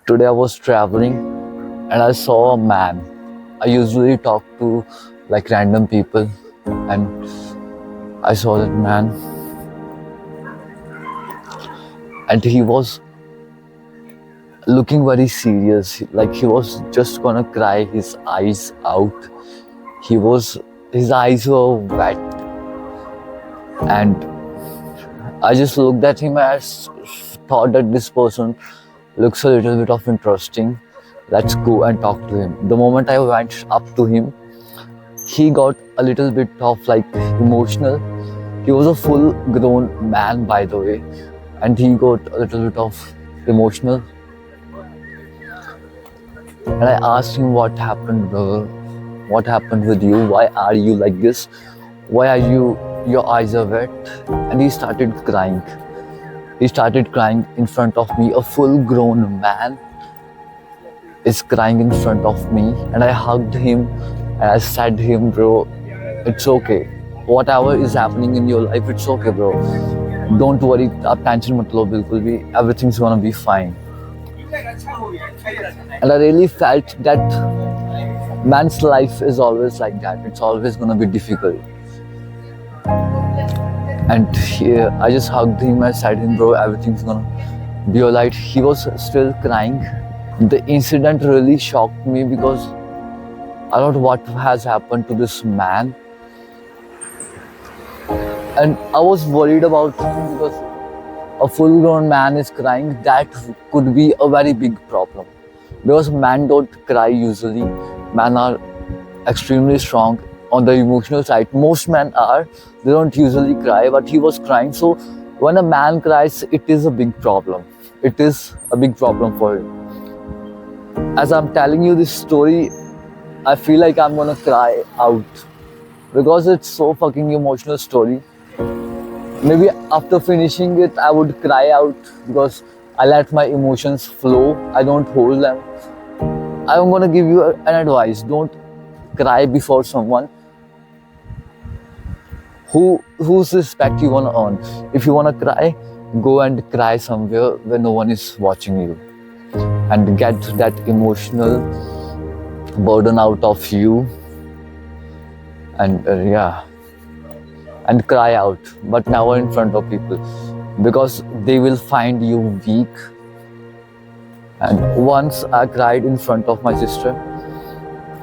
Today I was traveling and I saw a man. I usually talk to like random people, and I saw that man, and he was looking very serious, like he was just gonna cry his eyes out. His eyes were wet, and I just looked at him and thought that this person looks a little bit of interesting. Let's go and talk to him. The moment I went up to him, he got a little bit of like emotional. He was a full grown man, by the way, and he got a little bit of emotional. And I asked him, what happened, brother? What happened with you? Why are you like this? Why are your eyes are wet? And he started crying. He started crying in front of me. A full grown man is crying in front of me. And I hugged him and I said to him, bro, it's okay. Whatever is happening in your life, it's okay, bro. Don't worry, आप tension मत लो बिल्कुल भी. Everything's gonna be fine. And I really felt that man's life is always like that. It's always gonna be difficult. And I just hugged him. I said to him, bro, everything's gonna be alright. He was still crying. The incident really shocked me because I don't know what has happened to this man. And I was worried about him because a full-grown man is crying. That could be a very big problem. Because men don't cry usually. Men are extremely strong on the emotional side. Most men are. They don't usually cry, but he was crying. So when a man cries, it is a big problem. It is a big problem for him. As I'm telling you this story, I feel like I'm gonna cry out because it's so fucking emotional story. Maybe after finishing it, I would cry out because I let my emotions flow. I don't hold them. I'm gonna give you an advice. Don't cry before someone. Whose respect you wanna earn? If you wanna cry, go and cry somewhere where no one is watching you, and get that emotional burden out of you. And and cry out, but never in front of people, because they will find you weak. And once I cried in front of my sister,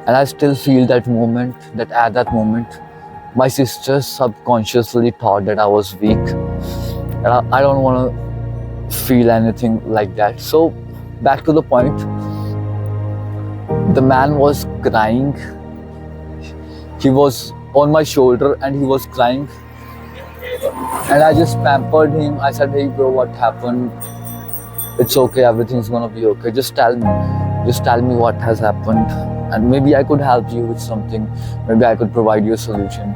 and I still feel that moment, that at that moment, my sister subconsciously thought that I was weak. And I don't want to feel anything like that. So back to the point, the man was crying. He was on my shoulder and he was crying, and I just pampered him. I said, hey bro, what happened? It's okay, everything's gonna be okay. Just tell me what has happened, and maybe I could help you with something. Maybe I could provide you a solution.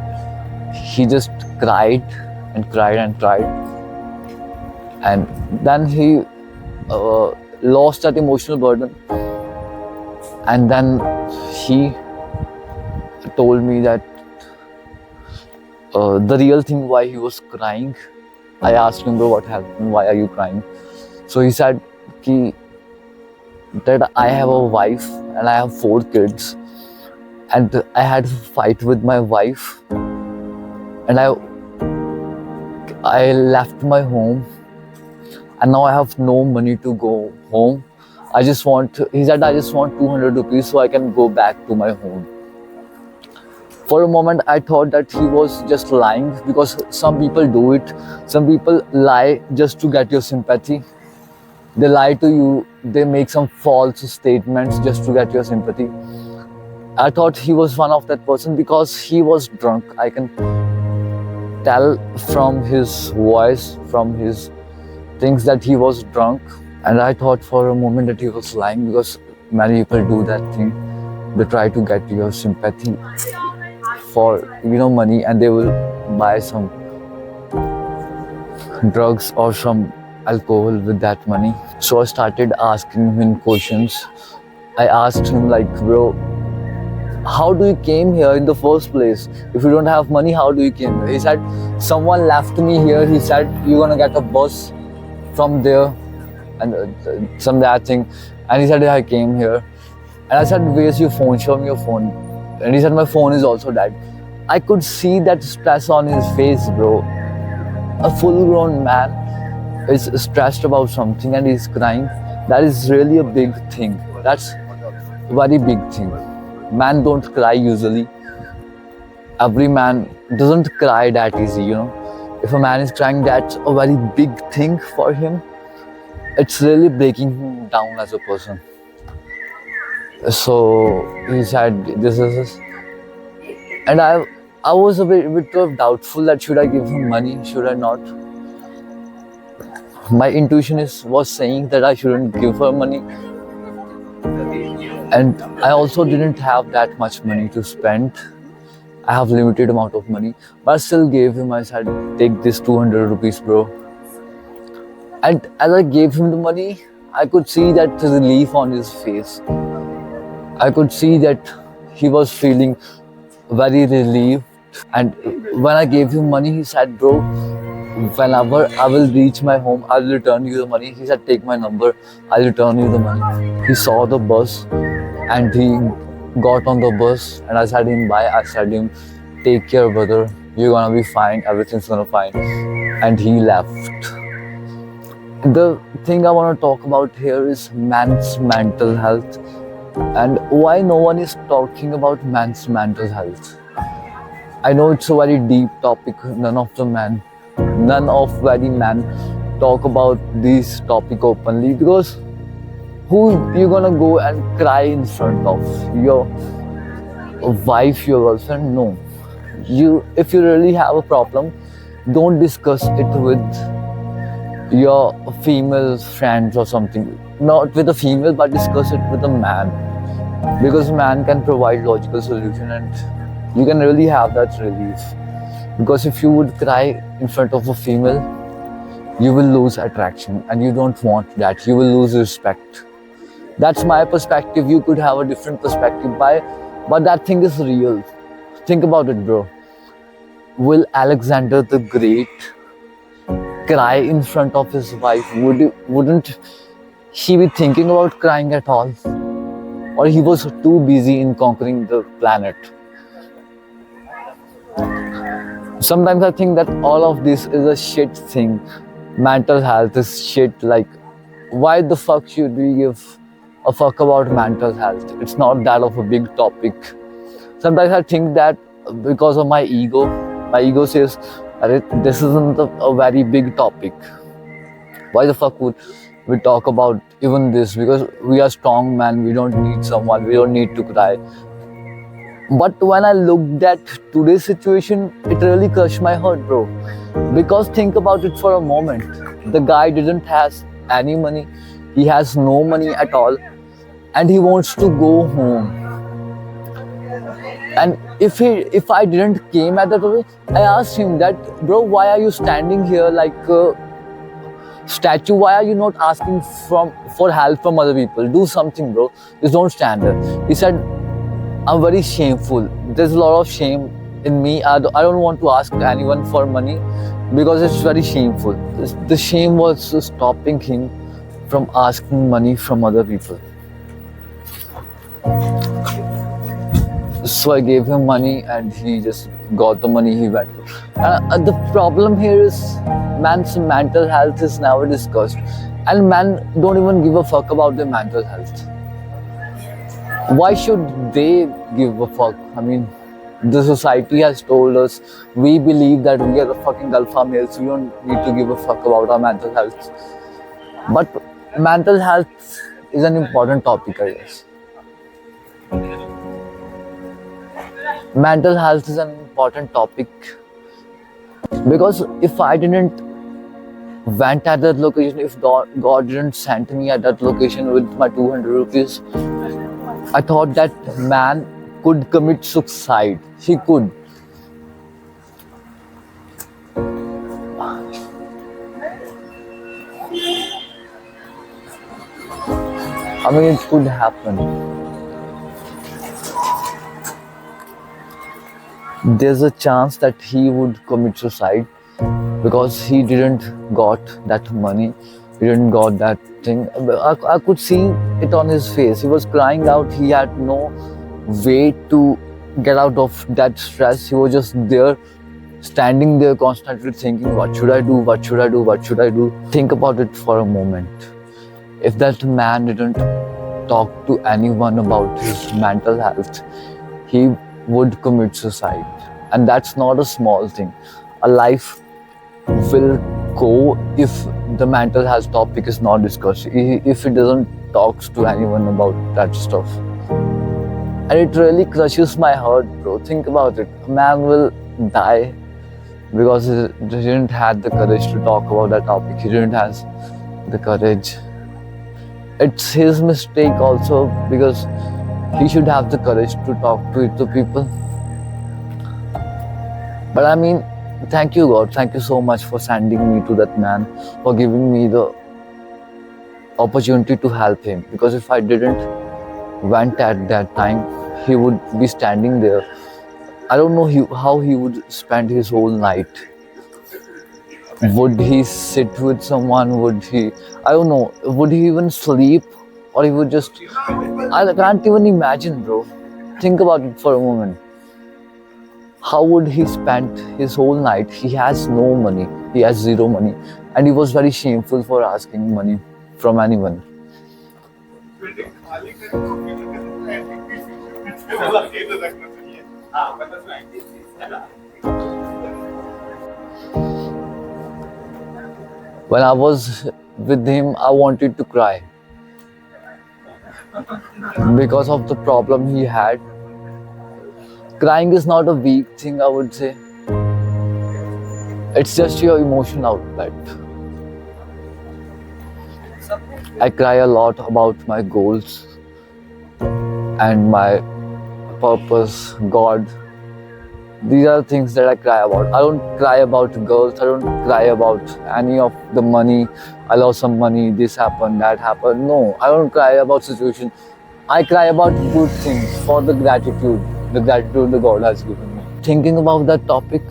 He just cried and cried and cried, and then he lost that emotional burden. And then he told me that the real thing why he was crying. I asked him, bro, what happened? Why are you crying? So he said that I have a wife and I have 4 kids, and I had a fight with my wife, and I left my home, and now I have no money to go home. He said, I just want 200 rupees so I can go back to my home. For a moment, I thought that he was just lying, because some people do it. Some people lie just to get your sympathy. They lie to you. They make some false statements just to get your sympathy. I thought he was one of that person because he was drunk. I can tell from his voice, from his things, that he was drunk. And I thought for a moment that he was lying, because many people do that thing. They try to get your sympathy for money, and they will buy some drugs or some alcohol with that money. So I started asking him questions. I asked him like, bro, how do you came here in the first place? If you don't have money, how do you came here? He said, someone left me here. He said, you're gonna get a bus from there, and some that thing. And he said, I came here. And I said, where's your phone? Show me your phone. And he said, my phone is also dead. I could see that stress on his face, bro. A full grown man is stressed about something and he's crying. That is really a big thing. That's a very big thing. Man don't cry usually. Every man doesn't cry that easy, you know. If a man is crying, that's a very big thing for him. It's really breaking him down as a person. So he said, this is this. And I was a bit of doubtful that should I give him money, should I not? My intuition was saying that I shouldn't give her money. And I also didn't have that much money to spend. I have limited amount of money, but I still gave him. I said, take this 200 rupees, bro. And as I gave him the money, I could see that relief on his face. I could see that he was feeling very relieved. And when I gave him money, he said, bro, whenever I will reach my home, I'll return you the money. He said, take my number, I'll return you the money. He saw the bus and he got on the bus and I said him bye. I said him, take care, brother. You're gonna be fine. Everything's gonna fine. And he left. The thing I want to talk about here is man's mental health and why no one is talking about man's mental health. I know it's a very deep topic. None of very men talk about this topic openly because who you gonna go and cry in front of? Your wife, your girlfriend? No. If you really have a problem, don't discuss it with your female friends or something. Not with a female, but discuss it with a man. Because man can provide logical solution and you can really have that relief. Because if you would cry in front of a female, you will lose attraction and you don't want that. You will lose respect. That's my perspective. You could have a different perspective but that thing is real. Think about it, bro. Will Alexander the Great cry in front of his wife? Wouldn't he be thinking about crying at all? Or he was too busy in conquering the planet? Sometimes I think that all of this is a shit thing. Mental health is shit. Like, why the fuck should we give a fuck about mental health? It's not that of a big topic. Sometimes I think that because of my ego says, this isn't a very big topic. Why the fuck would we talk about even this? Because we are strong men, we don't need someone, we don't need to cry. But when I looked at today's situation, it really crushed my heart, bro. Because think about it for a moment. The guy didn't have any money. He has no money at all. And he wants to go home. And if I didn't came at that way, I asked him that, bro, why are you standing here like a statue? Why are you not asking for help from other people? Do something, bro. Just don't stand there. He said, I'm very shameful. There's a lot of shame in me. I don't want to ask anyone for money because it's very shameful. The shame was stopping him from asking money from other people. So I gave him money and he just got the money, he went. The problem here is man's mental health is never discussed. And men don't even give a fuck about their mental health. Why should they give a fuck? I mean, the society has told us, we believe that we are the fucking alpha males, we don't need to give a fuck about our mental health. But mental health is an important topic, I guess. Mental health is an important topic because if I didn't went at that location, if God didn't send me at that location with my 200 rupees, I thought that man could commit suicide. He could. I mean, it could happen. There's a chance that he would commit suicide because he didn't got that money He didn't got that thing. I could see it on his face. He was crying out. He had no way to get out of that stress. He was just there, standing there, constantly thinking, what should I do? What should I do? What should I do? Think about it for a moment. If that man didn't talk to anyone about his mental health, he would commit suicide. And that's not a small thing. A life will go if the mental health topic is not discussed, if it doesn't talks to anyone about that stuff. And it really crushes my heart, bro. Think about it. A man will die because he didn't have the courage to talk about that topic. He didn't have the courage. It's his mistake also, because he should have the courage to talk to it to people. But I mean, thank you, God. Thank you so much for sending me to that man, for giving me the opportunity to help him. Because if I didn't went at that time, he would be standing there. I don't know how he would spend his whole night. Would he sit with someone? Would he, I don't know, would he even sleep? Or he would just, I can't even imagine, bro. Think about it for a moment. How would he spend his whole night? He has no money. He has zero money. And he was very shameful for asking money from anyone. When I was with him, I wanted to cry because of the problem he had. Crying is not a weak thing, I would say. It's just your emotional outlet. I cry a lot about my goals and my purpose, God. These are things that I cry about. I don't cry about girls. I don't cry about any of the money. I lost some money, this happened, that happened. No, I don't cry about situation. I cry about good things, for the gratitude that God has given me. Thinking about that topic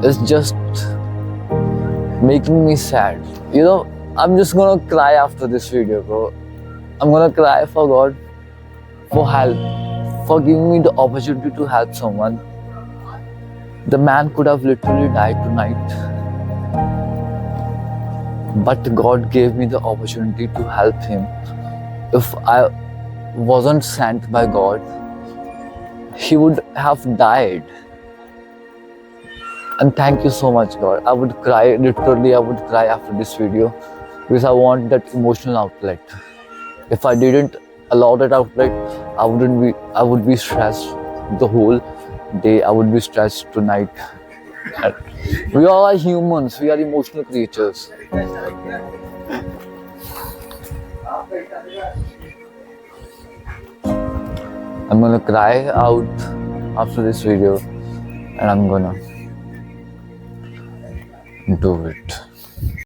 is just making me sad. You know, I'm just gonna cry after this video, bro. I'm gonna cry for God, for help, for giving me the opportunity to help someone. The man could have literally died tonight, but God gave me the opportunity to help him. If I wasn't sent by God, he would have died. And thank you so much, God. I would cry, literally I would cry after this video, because I want that emotional outlet. If I didn't allow that outlet, I would be stressed the whole day. I would be stressed tonight. We all are humans, we are emotional creatures. I'm gonna cry out after this video, and I'm gonna do it.